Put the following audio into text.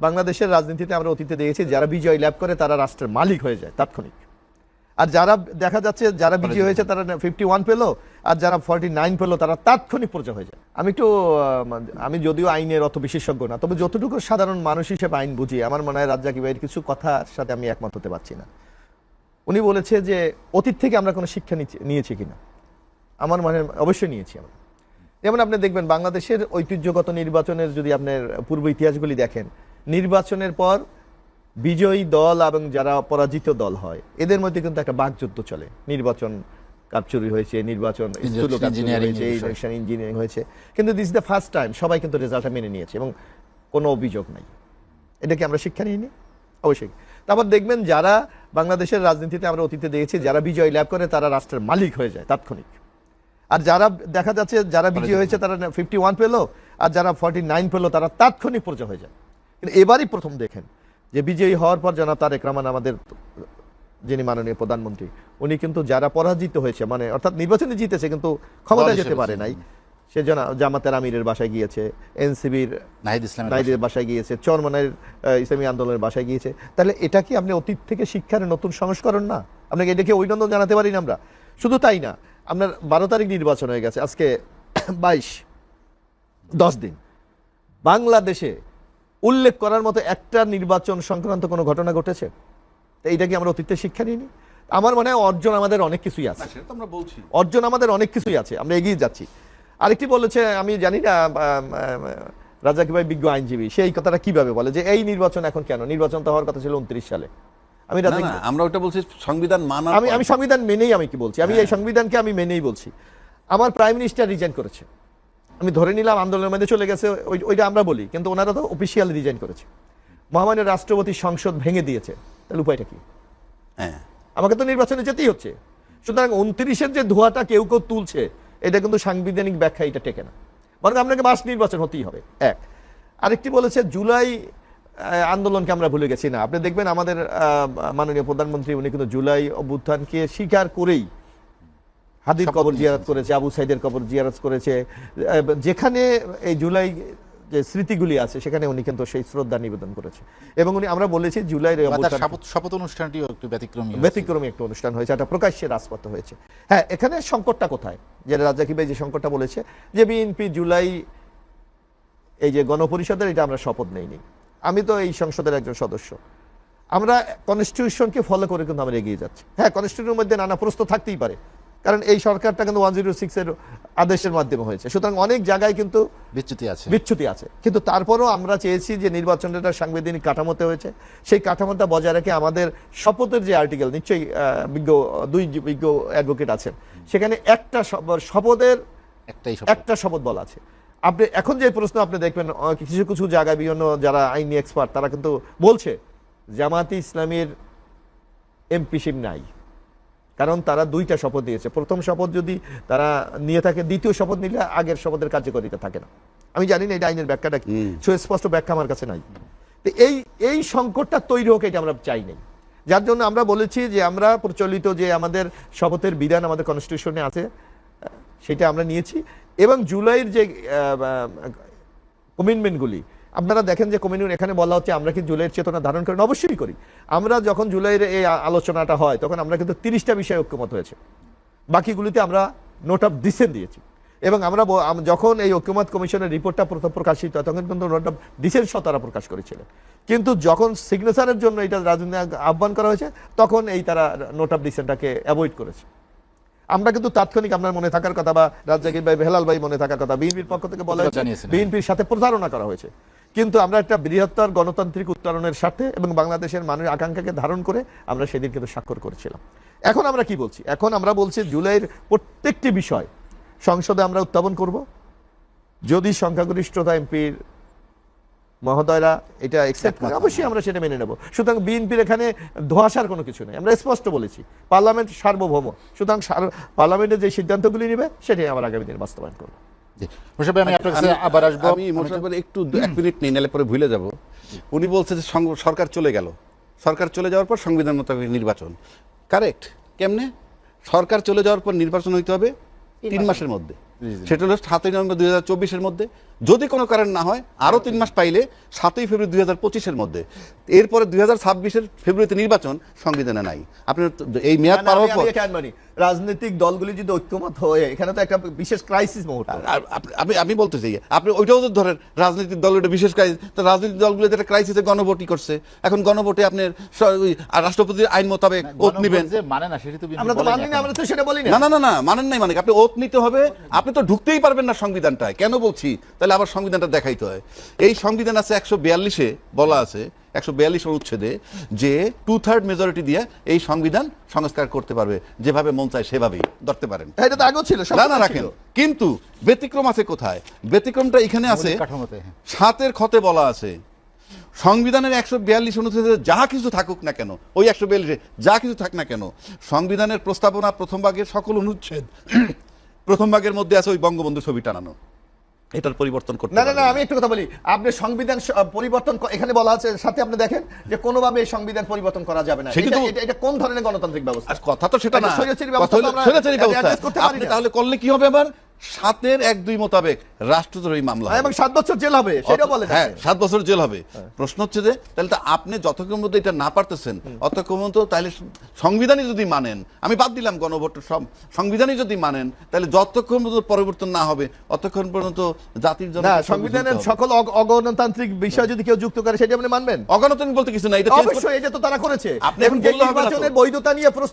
বাংলাদেশের রাজনীতিতে আমরা অতীতে দেখেছি যারা বিজয় লাভ করে তারা রাষ্ট্রের মালিক হয়ে যায় তাৎক্ষণিক, আর যারা দেখা যাচ্ছে যারা বিজয় হয়েছে তারা 51 পেল আর যারা 49 পেল তারা তাৎক্ষণিক পর্যায়ে হয়ে যায়। আমি যদিও আইনের অত বিশেষজ্ঞ না, তবে যতটুকু সাধারণ মানুষ হিসেবে আইন বুঝি, আমার মনে হয় রাজ্জাকি ভাইয়ের কিছু কথার সাথে আমি একমত হতে পারছি না। উনি বলেছে যে অতীত থেকে আমরা কোনো শিক্ষা নিয়েছি কিনা, আমার মনে অবশ্যই নিয়েছি আমরা। যেমন আপনি দেখবেন বাংলাদেশের ঐতিহ্যগত নির্বাচনের যদি আপনার পূর্ব ইতিহাসগুলি দেখেন, নির্বাচনের পর বিজয়ী দল এবং যারা পরাজিত দল হয় এদের মধ্যে কিন্তু একটা বাকযুদ্ধ চলে। নির্বাচন কারচুরি হয়েছে, নির্বাচন ইঞ্জিনিয়ারিং হয়েছে, কিন্তু this is the first time সবাই কিন্তু রেজাল্টটা মেনে নিয়েছে এবং কোনো অভিযোগ নাই। এটা কি আমরা শিক্ষা নিইনি? অবশ্যই। তারপর দেখবেন যারা বাংলাদেশের রাজনীতিতে আমরা অতীতে দেখেছি যারা বিজয় লাভ করে তারা রাষ্ট্রের মালিক হয়ে যায় তাৎক্ষণিক, আর যারা দেখা যাচ্ছে যারা বিজয়ী হয়েছে তারা 51 পেল আর যারা 49 পেল তারা তাৎক্ষণিক পর্যায়ে হয়ে যায়। কিন্তু এবারই প্রথম দেখেন যে বিজয়ী হওয়ার পর জনাব তারেক রহমান আমাদের যিনি মাননীয় প্রধানমন্ত্রী, উনি কিন্তু যারা পরাজিত হয়েছে মানে অর্থাৎ নির্বাচনে জিতেছে কিন্তু ক্ষমতায় যেতে পারে নাই, সে জামাতের আমিরের বাসায় গিয়েছে, এনসিবির নাহিদের বাসায় গিয়েছে, চরমনের ইসলামী আন্দোলনের বাসায় গিয়েছে। তাহলে এটা কি আপনি অতীত থেকে শিক্ষার নতুন সংস্করণ না? আপনাকে এটাকে অভিনন্দন জানাতে পারি না আমরা? শুধু তাই না, আপনার 12 তারিখ নির্বাচন হয়ে গেছে, আজকে 10 দিন বাংলাদেশে উল্লেখ করার মতো একটা নির্বাচন সংক্রান্ত কোনো ঘটনা ঘটেছে? এইটা কি আমরা অতীতে শিক্ষা নিইনি? আমার মনে হয় অর্জন আমাদের অনেক কিছুই আছে, অর্জন আমাদের অনেক কিছুই আছে, আমরা এগিয়ে যাচ্ছি। আরেকটি বলেছে, আমি জানি না রাজ্জাকি ভাই বিজ্ঞ আইনজীবী, সেই কথাটা কিভাবে বলে যে এই নির্বাচন এখন কেন? নির্বাচন তো হওয়ার কথা ছিল 29 সালে। আমরা ওটা বলছি সংবিধান মানা, আমি সংবিধান মেনেই আমি কি বলছি, আমি এই সংবিধানকে আমি মেনেই বলছি। আমার প্রাইম মিনিস্টার রিজাইন করেছে, আমি ধরে নিলাম আন্দোলনের মধ্যে চলে গেছে, ওইটা আমরা বলি, কিন্তু ওনারা তো অফিসিয়ালি রিজাইন করেছে। মহামান্য রাষ্ট্রপতি সংসদ ভেঙে দিয়েছে, তাহলে উপায়টা কি? আমাকে তো নির্বাচনে যেতেই হচ্ছে। সুতরাং 29-এর যে ধোঁয়াটা কেউ কেউ তুলছে, এটা কিন্তু সাংবিধানিক ব্যাখ্যা এটা টেকে না, বরং আপনাকে মাস নির্বাচন হতেই হবে। এক আরেকটি বলেছে জুলাই আন্দোলনকে আমরা ভুলে গেছি না। আপনি দেখবেন আমাদের মাননীয় প্রধানমন্ত্রী উনি কিন্তু জুলাই অভ্যুত্থানকে স্বীকার করেই হাদির কবর জিয়ারত করেছে, আবু সাইদের কবর জিয়ারত করেছে, যেখানে এই জুলাই যে স্মৃতিগুলি আছে সেখানে উনি কিন্তু সেই শ্রদ্ধা নিবেদন করেছে। এবং উনি আমরা বলেছি জুলাইয়ের শপথ অনুষ্ঠানটিও একটু ব্যতিক্রমী একটা অনুষ্ঠান হয়েছে, একটা প্রকাশ্যে রাজপথ হয়েছে। হ্যাঁ, এখানে সংকটটা কোথায়? যে রাজ্জাকি ভাই যে সংকটটা বলেছে যে বিএনপি জুলাই এই যে গণপরিষদের, এটা আমরা শপথ নেইনি। আমি তো এই সংসদের একজন সদস্য, আমরা কনস্টিটিউশনকে ফলো করে কিন্তু আমরা এগিয়ে যাচ্ছি। হ্যাঁ, কনস্টিটিউশনের মধ্যে নানা প্রশ্ন থাকতেই পারে, কারণ এই সরকারটা কিন্তু 106-এর আদেশের মাধ্যমে হয়েছে, সুতরাং অনেক জায়গায় কিন্তু বিচ্যুতি আছে। কিন্তু তারপরও আমরা চেয়েছি যে নির্বাচনটা সাংবিধানিক কাঠামোতে হয়েছে, সেই কাঠামোটা বজায় রেখে আমাদের শপথের যে আর্টিকেল, নিশ্চয়ই দুই বিজ্ঞ অ্যাডভোকেট আছেন, সেখানে একটা শপথের একটা শপথ বলা আছে। আপনি এখন যে প্রশ্ন আপনি দেখবেন কিছু কিছু জায়গায় বিভিন্ন যারা আইনি এক্সপার্ট তারা কিন্তু বলছে জামায়াতে ইসলামীর এমপিশিপ নাই, কারণ তারা 2টা শপথ দিয়েছে। প্রথম শপথ যদি তারা নিয়ে থাকে, দ্বিতীয় শপথ নিলে আগের শপথের কার্যকারিতা থাকে না। আমি জানি না এটা আইনের ব্যাখ্যাটা কি, সুস্পষ্ট ব্যাখ্যা আমার কাছে নাই। তো এই সংকটটা তৈরি হোক, এটা আমরা চাই নাই। যার জন্য আমরা বলেছি যে আমরা প্রচলিত যে আমাদের শপথের বিধান আমাদের কনস্টিটিউশনে আছে সেটা আমরা নিয়েছি। এবং জুলাইয়ের যে কমিটমেন্টগুলি আপনারা দেখেন যে কমিউনিটি এখানে বলা হচ্ছে আমরা কি জুলাইয়ের চেতনা ধারণ করেন? অবশ্যই করি। আমরা যখন জুলাইয়ের এই আলোচনাটা হয় তখন আমরা কিন্তু 30টা বিষয়ে ঐক্যমত হয়েছে, বাকিগুলিতে আমরা নোট অফ ডিসেন্ট দিয়েছি। এবং আমরা যখন এই ঐক্যমত কমিশনের রিপোর্টটা প্রথম প্রকাশিত হয় তখন কিন্তু নোট অফ ডিসেন্ট তারা প্রকাশ করেছিলেন, কিন্তু যখন সিগনেচারের জন্য এটা রাজনৈতিক আহ্বান করা হয়েছে তখন এই তারা নোট অফ ডিসেন্টটাকে অ্যাভয়েড করেছে। আমরা কিন্তু তাৎক্ষণিক আপনার মনে থাকার কথা বা রাজ্জাকি ভাই বেলাল ভাই মনে থাকার কথা, বিএনপির পক্ষ থেকে বলা হয়েছে বিএনপির সাথে প্রতারণা করা হয়েছে, কিন্তু আমরা একটা বৃহত্তর গণতান্ত্রিক উত্তরণের সাথে এবং বাংলাদেশের মানুষের আকাঙ্ক্ষাকে ধারণ করে আমরা সেদিন কিন্তু স্বাক্ষর করেছিলাম। এখন আমরা কি বলছি? এখন আমরা বলছি জুলাইয়ের প্রত্যেকটি বিষয় সংসদে আমরা উত্থাপন করব, যদি সংখ্যাগরিষ্ঠতা এমপির মহোদয়রা এটা অ্যাকসেপ্ট করে অবশ্যই আমরা সেটা মেনে নেব। সুতরাং বিএনপির এখানে ধোঁয়াশার কোনো কিছু নেই, আমরা স্পষ্ট বলেছি পার্লামেন্ট সার্বভৌম, সুতরাং পার্লামেন্টের যে সিদ্ধান্তগুলি নেবে সেটাই আমরা আগামী দিনে বাস্তবায়ন করবো। একটু 1 মিনিট নেই, নাহলে পরে ভুলে যাব। উনি বলছে যে সরকার চলে গেল, সরকার চলে যাওয়ার পর সংবিধান মোতাবেক নির্বাচন। কারেক্ট? কেমনে? সরকার চলে যাওয়ার পর নির্বাচন হইতে হবে 3 মাসের মধ্যে। সেটা হলো 7ই নভেম্বর 2024-এর মধ্যে, যদি কোনো কারণ না হয় আরো 3 মাস পাইলে 7ই ফেব্রুয়ারি 2025-এর মধ্যে। এরপরে 2026-এর ফেব্রুয়ারিতে নির্বাচন, সংবিধানে নাই। আপনি এই মেয়াদ পার হওয়ার পর রাজনৈতিক দলগুলি যদি ঐক্যমত হয়ে, এখানে তো একটা বিশেষ ক্রাইসিস মুহূর্ত। আমি বলতে চাই, আপনি ওইটাও তো ধরেন রাজনৈতিক দল, এটা বিশেষ ক্রাইসিস, তো রাজনৈতিক দলগুলো যেটা ক্রাইসিসে গণভোটই করছে, এখন গণভোটে আপনার রাষ্ট্রপতির আইন মোতাবেক ওত নেবেন। যে মানে না সেটা তো আমরা তো মানি না, আমরা তো সেটা বলি না। না মানেন নাই, মানে আপনি ওত নিতে হবে, আপনি তো ঢুকতেই পারবেন না সংবিধানটায়। কেন বলছি, তাহলে আবার সংবিধানটা দেখাইতে হয়। এই সংবিধান আছে 142-এ বলা আছে, 142 অনুচ্ছেদে, যে 2/3 মেজরিটি দিয়ে এই সংবিধান সংস্কার করতে পারবে, যেভাবে মন চায় সেভাবেই ধরতে পারেন। এটা তো আগেও ছিল, না রাখেন, কিন্তু ব্যতিক্রম আছে কোথায়? ব্যতিক্রমটা এখানে আছে, কাঠামোতে। 7-এর খতে বলা আছে সংবিধানের 142 অনুচ্ছেদে যা কিছু থাকুক না কেন, ওই 142-এ যা কিছু থাক না কেন, সংবিধানের প্রস্তাবনা প্রথম ভাগের সকল অনুচ্ছেদ প্রথম ভাগের মধ্যে আছে ওই বঙ্গবন্ধু ছবি টানানো, এটার পরিবর্তন করতে না পারবেন। আমি একটু কথা বলি। আপনি সংবিধান পরিবর্তন এখানে বলা আছে, সাথে আপনি দেখেন যে কোনোভাবে এই সংবিধান পরিবর্তন করা যাবে না। সেটা তো- এটা কোন ধরনের গণতান্ত্রিক ব্যবস্থা? আর কথা তো সেটা না, একটা স্বৈরাচারী ব্যবস্থা কথা হলো তো আমরা স্বৈরাচারী ব্যবস্থা। adjust করতে পারি আপনি না। তাহলে করলে কি হবে? আবার 7-এর 1-2 মোতাবেক রাষ্ট্রদ্রোহী মামলা হবে। এবং 7 বছর জেল হবে, সেটা বলে হ্যাঁ, 7 বছর জেল হবে। প্রশ্ন হচ্ছে যে তাহলে তো আপনি যতক্ষণ মধ্যে এটা না পারতেছেন অতক্ষণ তো, তাহলে সংবিধানই যদি মানেন, আমি বাদ দিলাম গণভোট, সংবিধানই যদি মানেন, তাহলে যতক্ষণ পর্যন্ত পরিবর্তন না হবে অতক্ষণ পর্যন্ত জাতির জন্য না, সংবিধানের সকল অগণতান্ত্রিক বিষয় যদি কেউ যুক্ত করে, সেটা আপনি মানবেন? অগণতান্ত্রিক বলতে কিছু না, এটা change করতে- অবশ্যই, এটা তো তারা করেছে। আপনি এখন এখন বললে হবে না তো। নির্বাচনের বৈধতা নিয়ে প্রশ্ন